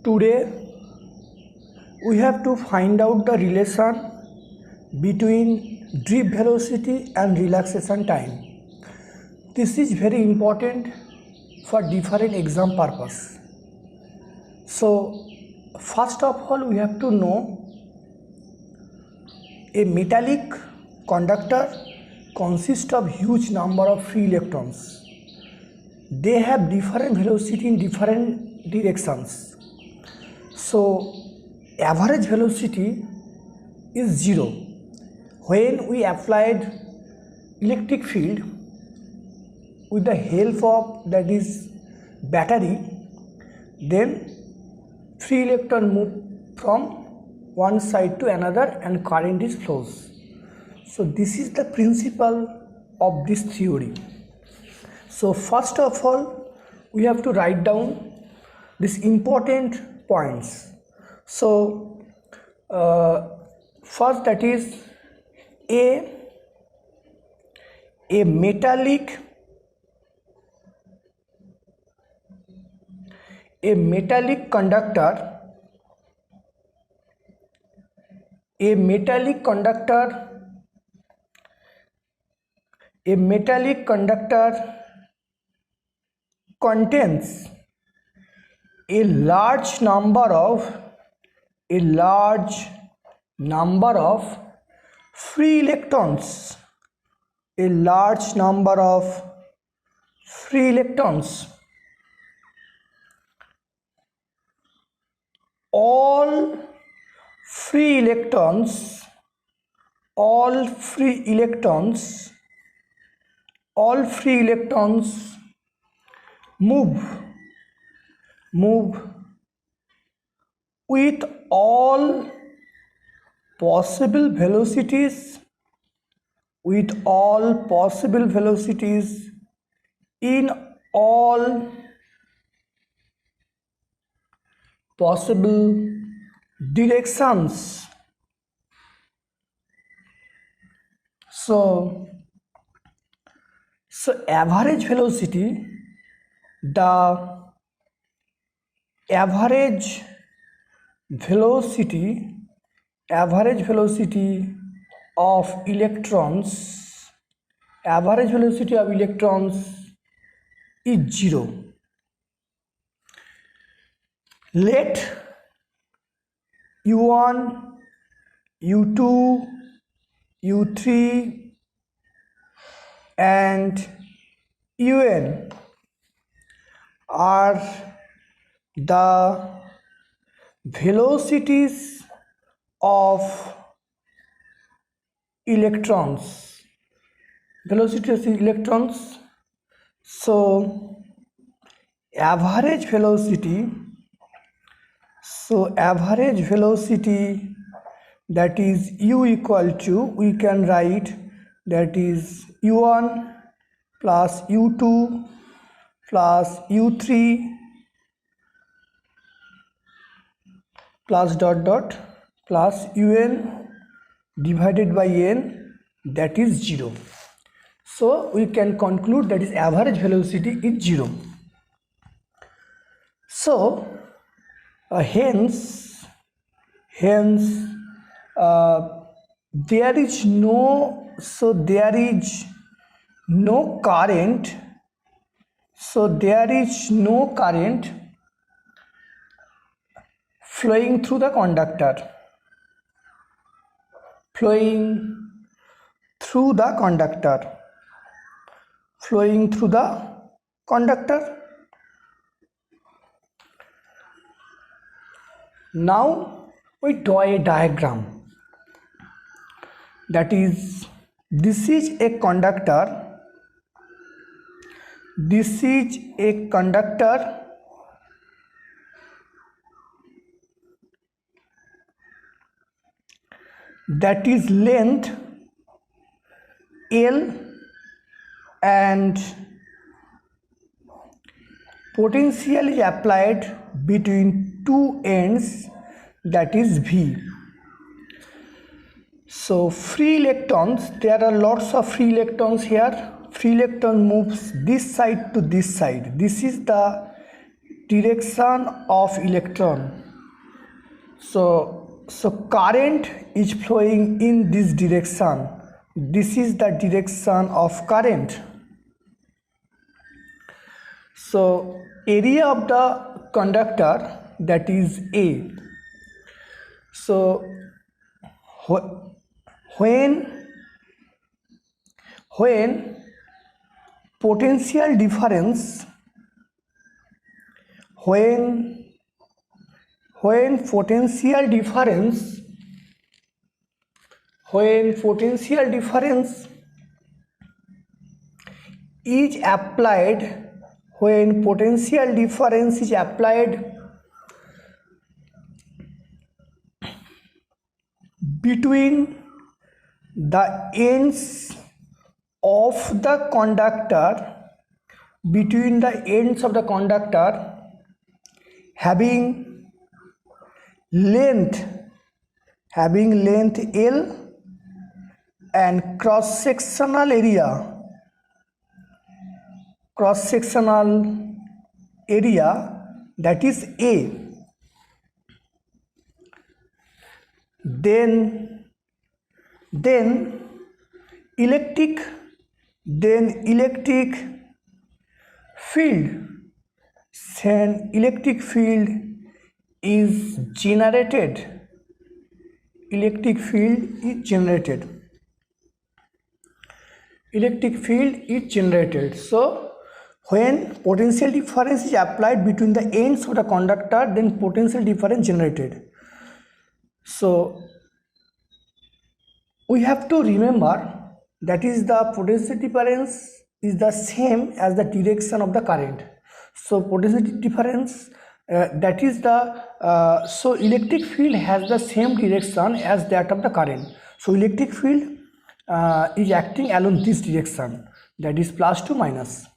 Today we have to find out the relation between drift velocity and relaxation time. This is very important for different exam purpose. So first of all we have to know a metallic conductor consists of huge number of free electrons. They have different velocity in different directions. So average velocity is 0. When we applied electric field with the help of that is battery, then free electron move from one side to another and current is flows. So this is the principle of this theory. So first of all we have to write down these important points. So first, that is a metallic conductor contains a large number of free electrons. All free electrons move with all possible velocities in all possible directions. So average velocity, the average velocity of electrons is 0. Let U1, U2, U3 and UN are the velocities of electrons. So average velocity, that is U equal to, we can write that is U1 plus U2 plus U3 plus dot dot plus UN divided by N, that is 0. So we can conclude that is average velocity is 0. So hence there is no current. So there is no current flowing through the conductor. Now we draw a diagram. That is, this is a conductor. That is length L and potential is applied between two ends, that is V. So free electrons, there are lots of free electrons here. Free electron moves this side to this side. This is the direction of electron. So current is flowing in this direction. This is the direction of current. So area of the conductor, that is A. So when potential difference, when potential difference is applied, when potential difference is applied between the ends of the conductor, having length L and cross sectional area that is A, then electric field is generated. Electric field is generated. So when potential difference is applied between the ends of the conductor, then potential difference generated. So we have to remember that is the potential difference is the same as the direction of the current. So potential difference that is the so electric field has the same direction as that of the current. So electric field is acting along this direction, that is plus to minus.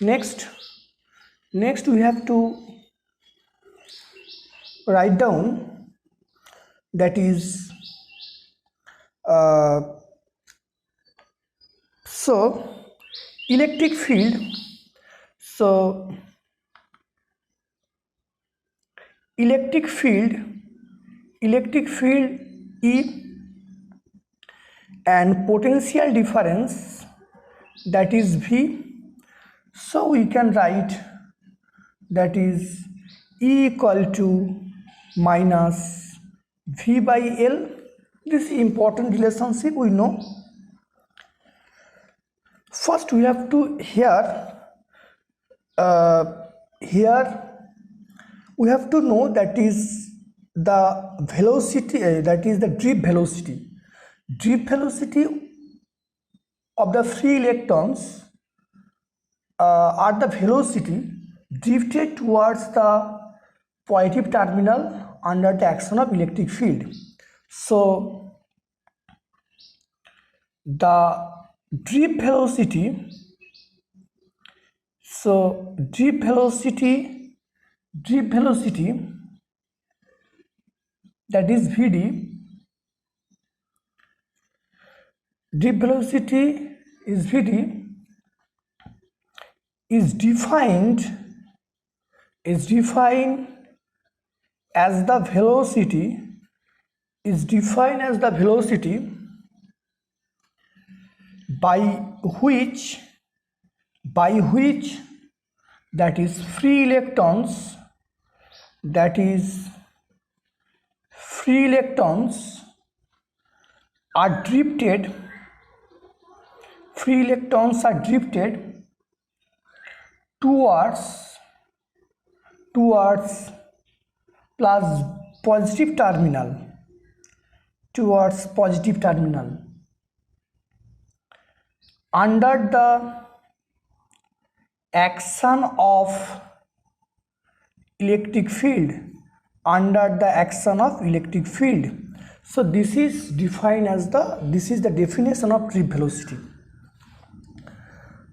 Next we have to write down, that is so electric field E and potential difference, that is V. So we can write that is E equal to minus V by L. This is important relationship we know. First we have to here we have to know that is the velocity, that is the drift velocity. Drift velocity of the free electrons are the velocity drifted towards the positive terminal under the action of electric field. So the drift velocity, that is Vd, drift velocity is Vd, is defined as the velocity by which that is free electrons are drifted towards plus positive terminal, under the action of electric field, So this is defined as this is the definition of drift velocity.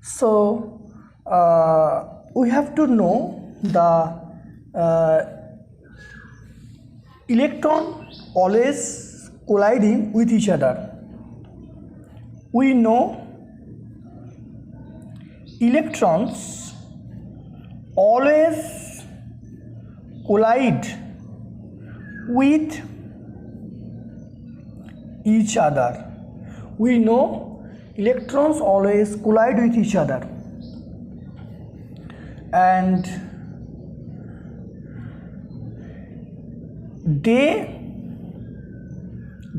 So we have to know the electron always colliding with each other. We know electrons always collide with each other. We know electrons always collide with each other, and they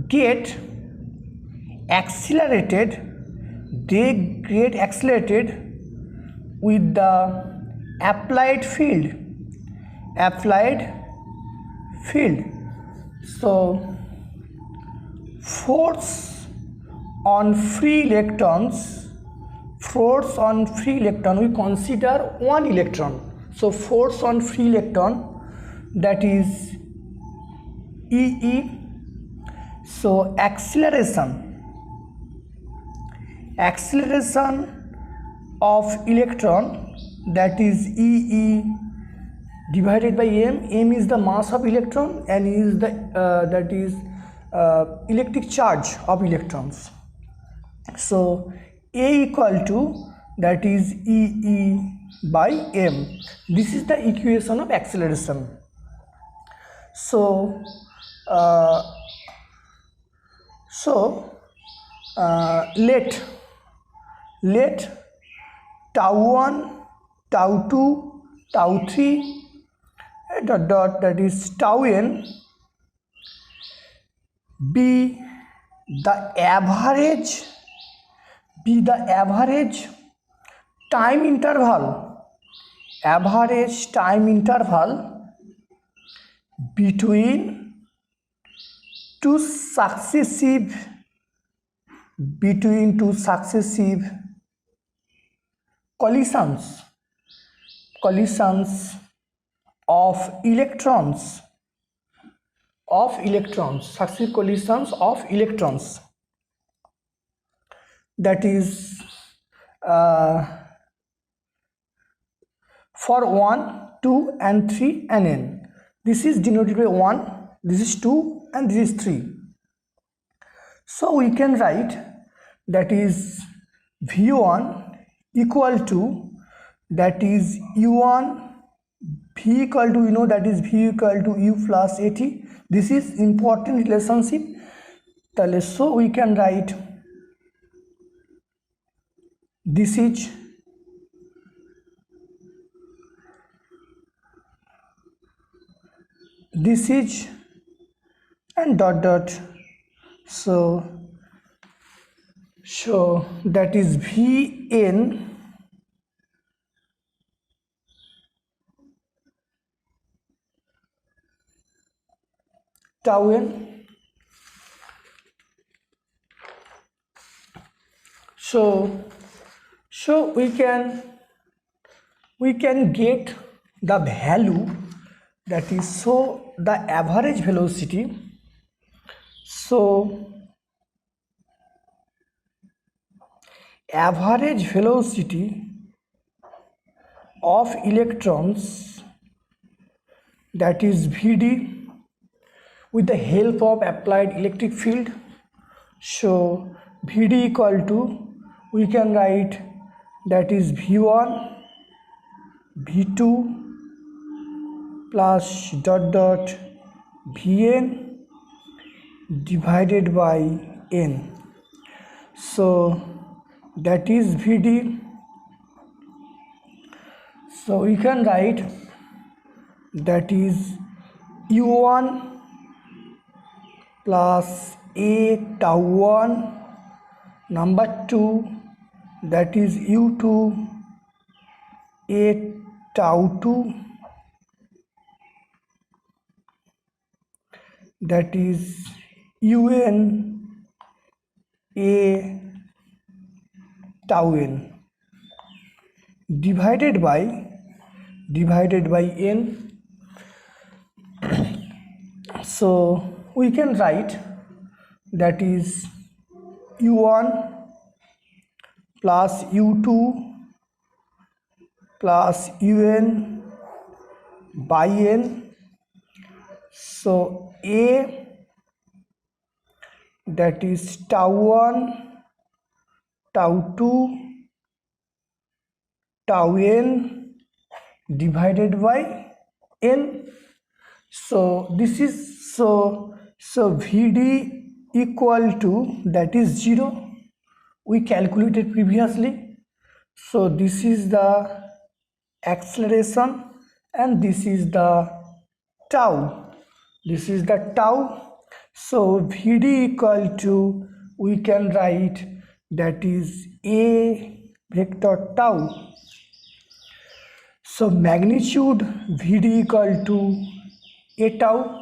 get accelerated with the applied field. So force on free electrons, we consider one electron. So force on free electron, that is EE. So acceleration of electron, that is EE divided by m. M is the mass of electron and is the electric charge of electrons. So A equal to, that is EE by m. This is the equation of acceleration. So let tau 1, tau 2, tau 3 that is tau n be the average time interval between two successive collisions of electrons, successive collisions of electrons, that is for 1, 2 and 3 and n. This is denoted by 1, this is 2 and this is 3. So we can write, that is V1 equal to, that is U1, V equal to, you know, that is V equal to U plus AT. This is important relationship. So we can write, this is and dot dot. So that is Vn tau n. So we can get the value, that is, so the average velocity. So average velocity of electrons, that is Vd, with the help of applied electric field. So Vd equal to, we can write, that is V1 V2 plus dot dot Vn divided by n. So that is Vd. So we can write, that is U1 plus A tau 1, number 2, that is U2 A tau 2, that is Un A tau n divided by n. So we can write, that is U1 plus U2 plus Un by n. So A, that is tau 1, tau 2, tau n divided by N. So this is so Vd equal to, that is 0, we calculated previously. So this is the acceleration and this is the tau. This is the tau. So Vd equal to, we can write, that is A vector tau. So magnitude Vd equal to A tau.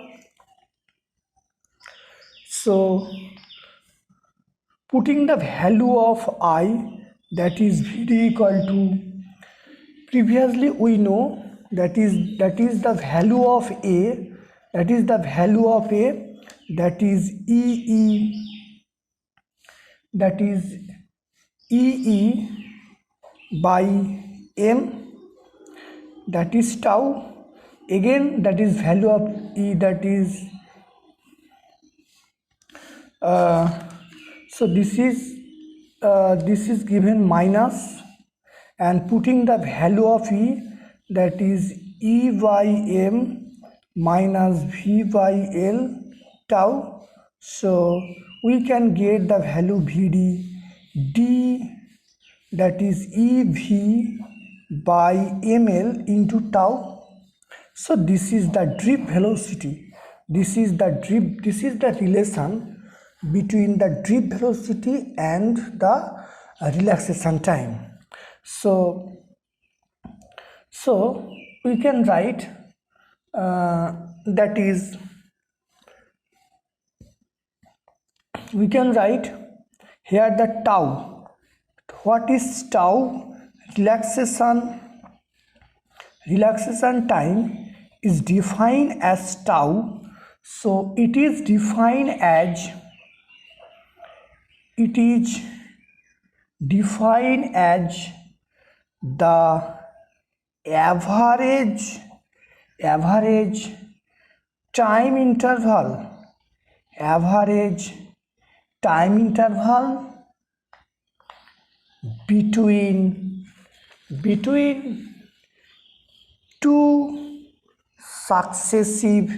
So putting the value of I, that is Vd equal to, previously we know that is the value of A, that is the value of A, that is EE by M, that is tau. Again, that is value of E, that is so this is given minus, and putting the value of E, that is E by M minus V by L tau. So we can get the value Vd d, that is EV by ml into tau. So this is the drift velocity. This is the relation between the drift velocity and the relaxation time. So we can write that is, we can write here the tau. What is tau? Relaxation time is defined as tau. So it is defined as the average time interval between two successive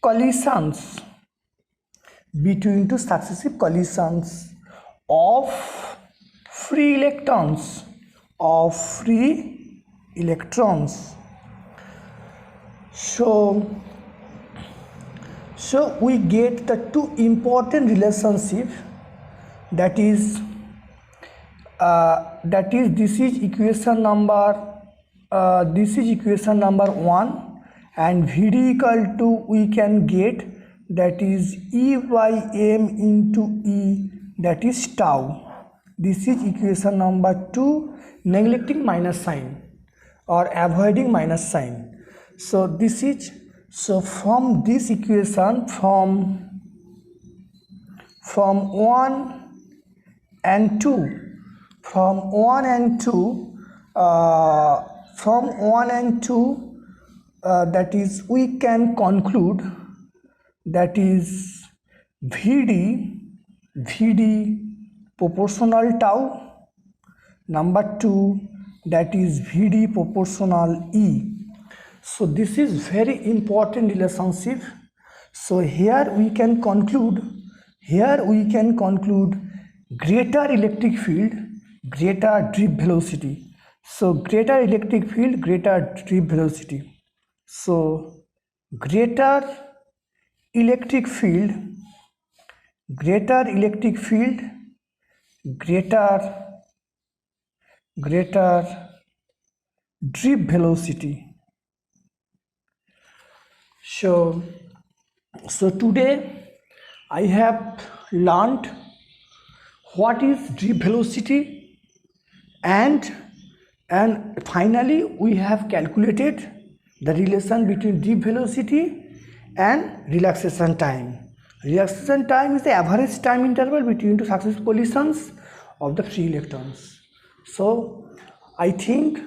collisions of free electrons. So we get the two important relationship, that is this is equation number 1, and Vd equal to, we can get, that is E by M into E, that is tau. This is equation number 2, neglecting minus sign or avoiding minus sign. So this is, so from this equation, from 1 and 2, that is, we can conclude, that is Vd proportional tau. Number 2, that is Vd proportional E. So this is very important relationship. So here we can conclude greater electric field, greater drift velocity. So greater electric field, greater drift velocity. So greater electric field, greater drift velocity. So today I have learned what is drift velocity, and finally we have calculated the relation between drift velocity and relaxation time. Relaxation time is the average time interval between two successive collisions of the free electrons. So I think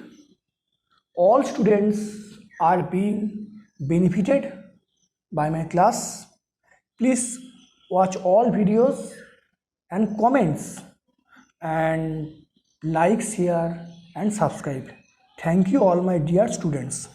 all students are being benefited by my class. Please watch all videos and comments, and like, share and subscribe. Thank you all my dear students.